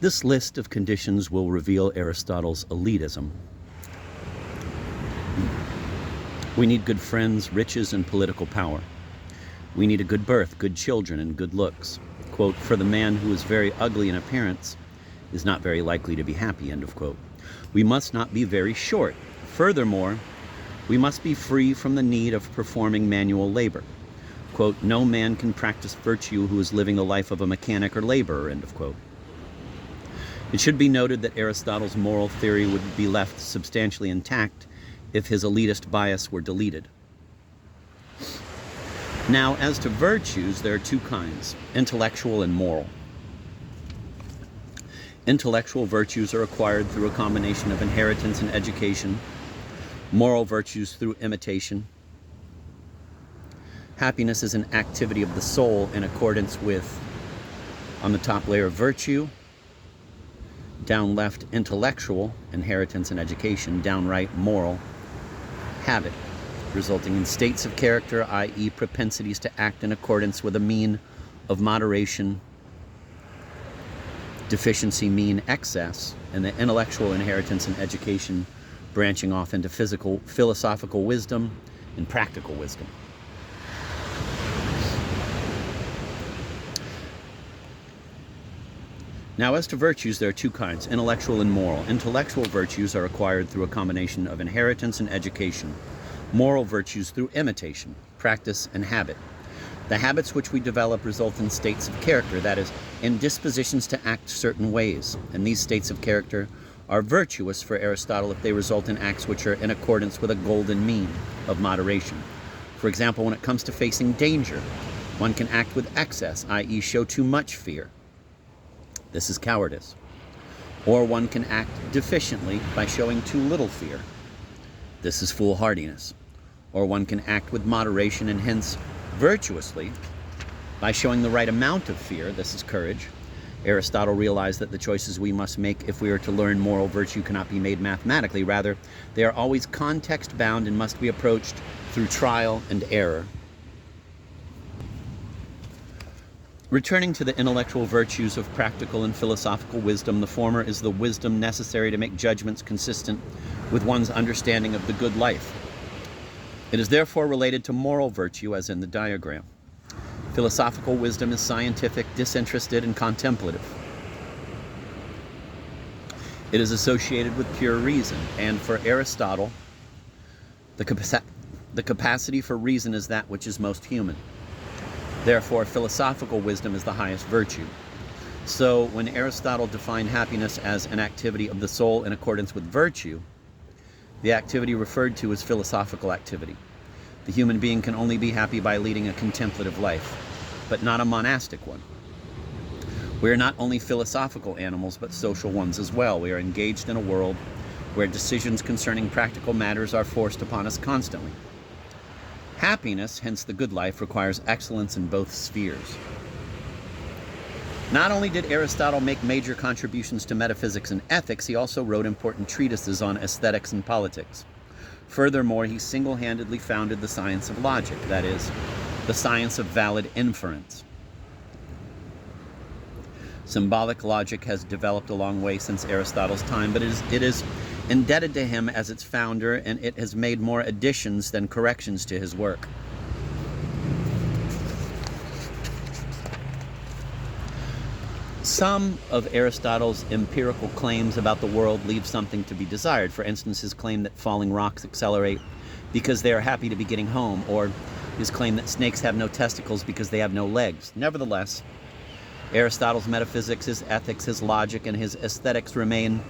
This list of conditions will reveal Aristotle's elitism. We need good friends, riches, and political power. We need a good birth, good children, and good looks. Quote, for the man who is very ugly in appearance is not very likely to be happy, end of quote. We must not be very short. Furthermore, we must be free from the need of performing manual labor. Quote, no man can practice virtue who is living the life of a mechanic or laborer, end of quote. It should be noted that Aristotle's moral theory would be left substantially intact if his elitist bias were deleted. Now, as to virtues, there are two kinds, intellectual and moral. Intellectual virtues are acquired through a combination of inheritance and education, moral virtues through imitation. Happiness is an activity of the soul in accordance with, on the top layer, virtue, down left, intellectual, inheritance and education, down right, moral, habit, resulting in states of character, i.e. propensities to act in accordance with a mean of moderation, deficiency mean excess, and the intellectual inheritance and education branching off into philosophical wisdom and practical wisdom. Now, as to virtues, there are two kinds, intellectual and moral. Intellectual virtues are acquired through a combination of inheritance and education. Moral virtues through imitation, practice, and habit. The habits which we develop result in states of character, that is, in dispositions to act certain ways. And these states of character are virtuous for Aristotle if they result in acts which are in accordance with a golden mean of moderation. For example, when it comes to facing danger, one can act with excess, i.e. show too much fear. This is cowardice. Or one can act deficiently by showing too little fear. This is foolhardiness. Or one can act with moderation and hence virtuously by showing the right amount of fear. This is courage. Aristotle realized that the choices we must make if we are to learn moral virtue cannot be made mathematically. Rather, they are always context-bound and must be approached through trial and error. Returning to the intellectual virtues of practical and philosophical wisdom, the former is the wisdom necessary to make judgments consistent with one's understanding of the good life. It is therefore related to moral virtue, as in the diagram. Philosophical wisdom is scientific, disinterested, and contemplative. It is associated with pure reason, and for Aristotle, the capacity for reason is that which is most human. Therefore, philosophical wisdom is the highest virtue. So, when Aristotle defined happiness as an activity of the soul in accordance with virtue, the activity referred to is philosophical activity. The human being can only be happy by leading a contemplative life, but not a monastic one. We are not only philosophical animals, but social ones as well. We are engaged in a world where decisions concerning practical matters are forced upon us constantly. Happiness, hence the good life, requires excellence in both spheres. Not only did Aristotle make major contributions to metaphysics and ethics, he also wrote important treatises on aesthetics and politics. Furthermore, he single-handedly founded the science of logic, that is, the science of valid inference. Symbolic logic has developed a long way since Aristotle's time, but it is indebted to him as its founder, and it has made more additions than corrections to his work. Some of Aristotle's empirical claims about the world leave something to be desired. For instance, his claim that falling rocks accelerate because they are happy to be getting home, or his claim that snakes have no testicles because they have no legs. Nevertheless, Aristotle's metaphysics, his ethics, his logic, and his aesthetics remain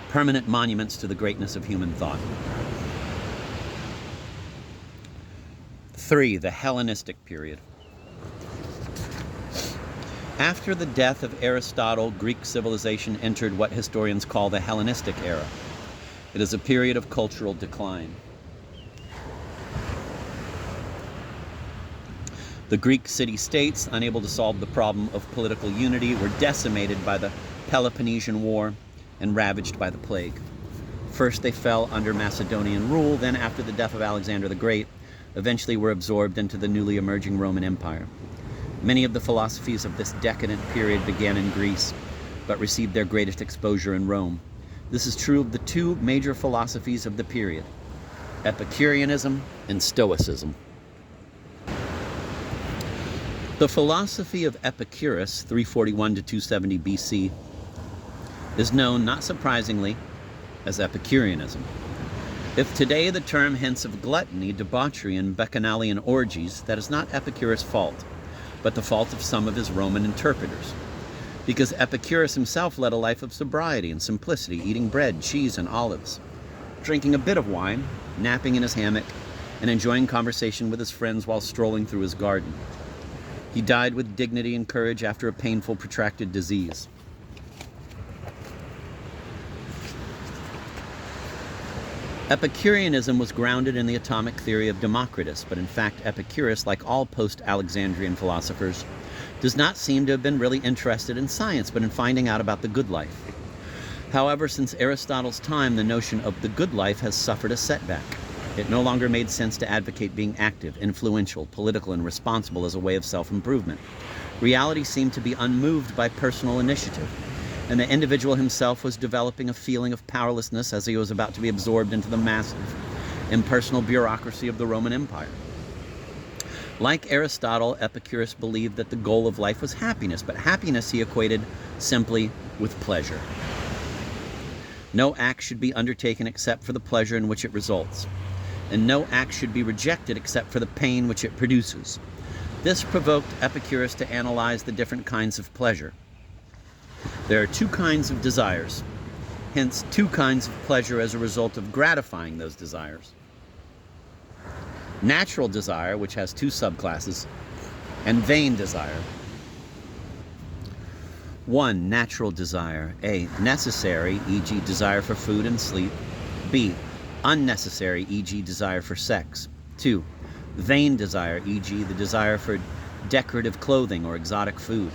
permanent monuments to the greatness of human thought. 3. The Hellenistic period. After the death of Aristotle, Greek civilization entered what historians call the Hellenistic era. It is a period of cultural decline. The Greek city-states, unable to solve the problem of political unity, were decimated by the Peloponnesian War and ravaged by the plague. First they fell under Macedonian rule, then after the death of Alexander the Great, eventually were absorbed into the newly emerging Roman Empire. Many of the philosophies of this decadent period began in Greece, but received their greatest exposure in Rome. This is true of the two major philosophies of the period, Epicureanism and Stoicism. The philosophy of Epicurus, 341 to 270 BC, is known, not surprisingly, as Epicureanism. If today the term hints of gluttony, debauchery, and bacchanalian orgies, that is not Epicurus' fault, but the fault of some of his Roman interpreters. Because Epicurus himself led a life of sobriety and simplicity, eating bread, cheese, and olives, drinking a bit of wine, napping in his hammock, and enjoying conversation with his friends while strolling through his garden. He died with dignity and courage after a painful, protracted disease. Epicureanism was grounded in the atomic theory of Democritus, but in fact Epicurus, like all post-Alexandrian philosophers, does not seem to have been really interested in science, but in finding out about the good life. However, since Aristotle's time, the notion of the good life has suffered a setback. It no longer made sense to advocate being active, influential, political, and responsible as a way of self-improvement. Reality seemed to be unmoved by personal initiative, and the individual himself was developing a feeling of powerlessness as he was about to be absorbed into the massive, impersonal bureaucracy of the Roman Empire. Like Aristotle, Epicurus believed that the goal of life was happiness, but happiness he equated simply with pleasure. No act should be undertaken except for the pleasure in which it results, and no act should be rejected except for the pain which it produces. This provoked Epicurus to analyze the different kinds of pleasure. There are two kinds of desires, hence two kinds of pleasure as a result of gratifying those desires. Natural desire, which has two subclasses, and vain desire. 1. Natural desire. A. Necessary, e.g. desire for food and sleep. B. Unnecessary, e.g. desire for sex. 2. Vain desire, e.g. the desire for decorative clothing or exotic food.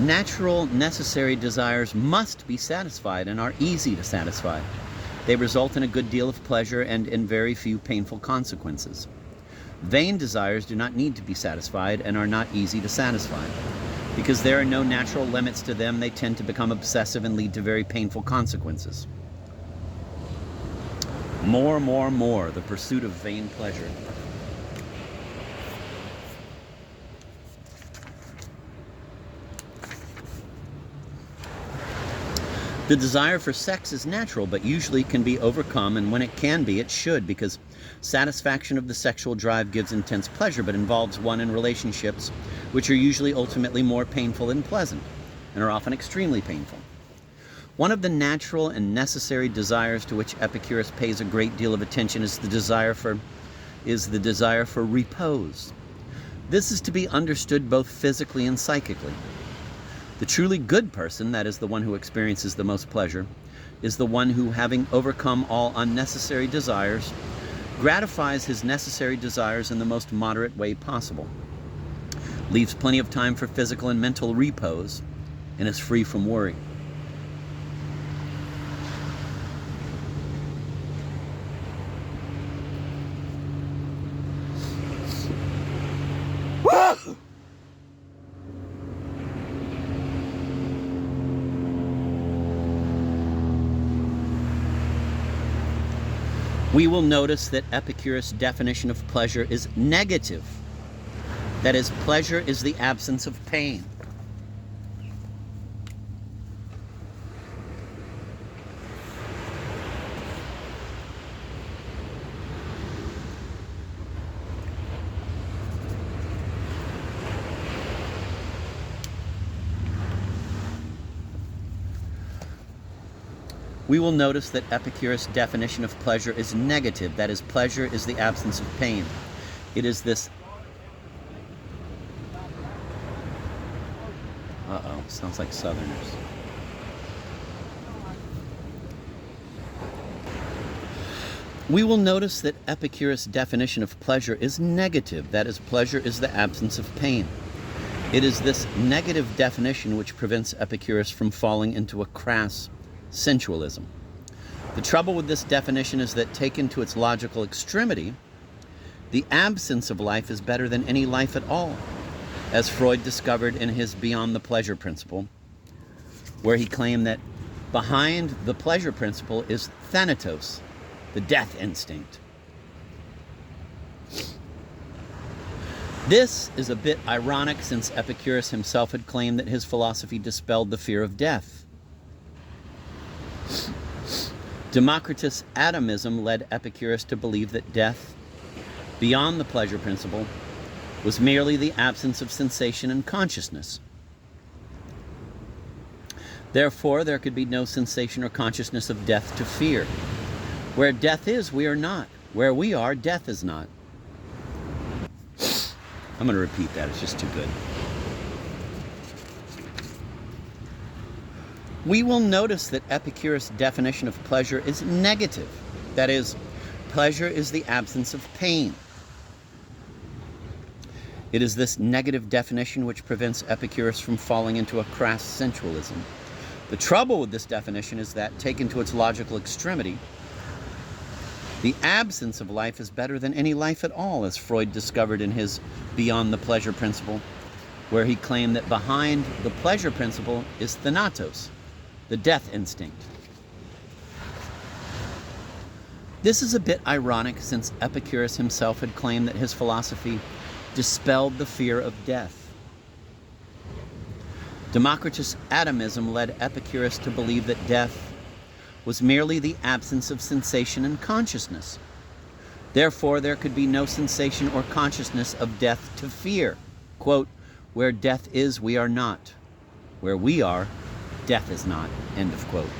Natural, necessary desires must be satisfied and are easy to satisfy. They result in a good deal of pleasure and in very few painful consequences. Vain desires do not need to be satisfied and are not easy to satisfy. Because there are no natural limits to them, they tend to become obsessive and lead to very painful consequences. More, the pursuit of vain pleasure. The desire for sex is natural, but usually can be overcome, and when it can be, it should, because satisfaction of the sexual drive gives intense pleasure, but involves one in relationships which are usually ultimately more painful than pleasant, and are often extremely painful. One of the natural and necessary desires to which Epicurus pays a great deal of attention is the desire for repose. This is to be understood both physically and psychically. The truly good person, that is the one who experiences the most pleasure, is the one who, having overcome all unnecessary desires, gratifies his necessary desires in the most moderate way possible, leaves plenty of time for physical and mental repose, and is free from worry. We will notice that Epicurus' definition of pleasure is negative. That is, pleasure is the absence of pain. We will notice that Epicurus' definition of pleasure is negative. That is, pleasure is the absence of pain. It is this... sounds like Southerners. We will notice that Epicurus' definition of pleasure is negative. That is, pleasure is the absence of pain. It is this negative definition which prevents Epicurus from falling into a crass sensualism. The trouble with this definition is that, taken to its logical extremity, the absence of life is better than any life at all, as Freud discovered in his Beyond the Pleasure Principle, where he claimed that behind the pleasure principle is thanatos, the death instinct. This is a bit ironic, since Epicurus himself had claimed that his philosophy dispelled the fear of death. Democritus' atomism led Epicurus to believe that death, beyond the pleasure principle, was merely the absence of sensation and consciousness. Therefore, there could be no sensation or consciousness of death to fear. Where death is, we are not. Where we are, death is not. I'm going to repeat that, it's just too good. We will notice that Epicurus' definition of pleasure is negative. That is, pleasure is the absence of pain. It is this negative definition which prevents Epicurus from falling into a crass sensualism. The trouble with this definition is that, taken to its logical extremity, the absence of life is better than any life at all, as Freud discovered in his Beyond the Pleasure Principle, where he claimed that behind the pleasure principle is thanatos, the death instinct. This is a bit ironic, since Epicurus himself had claimed that his philosophy dispelled the fear of death. Democritus' atomism led Epicurus to believe that death was merely the absence of sensation and consciousness. Therefore, there could be no sensation or consciousness of death to fear. Quote, where death is, we are not. Where we are, death is not. End of quote.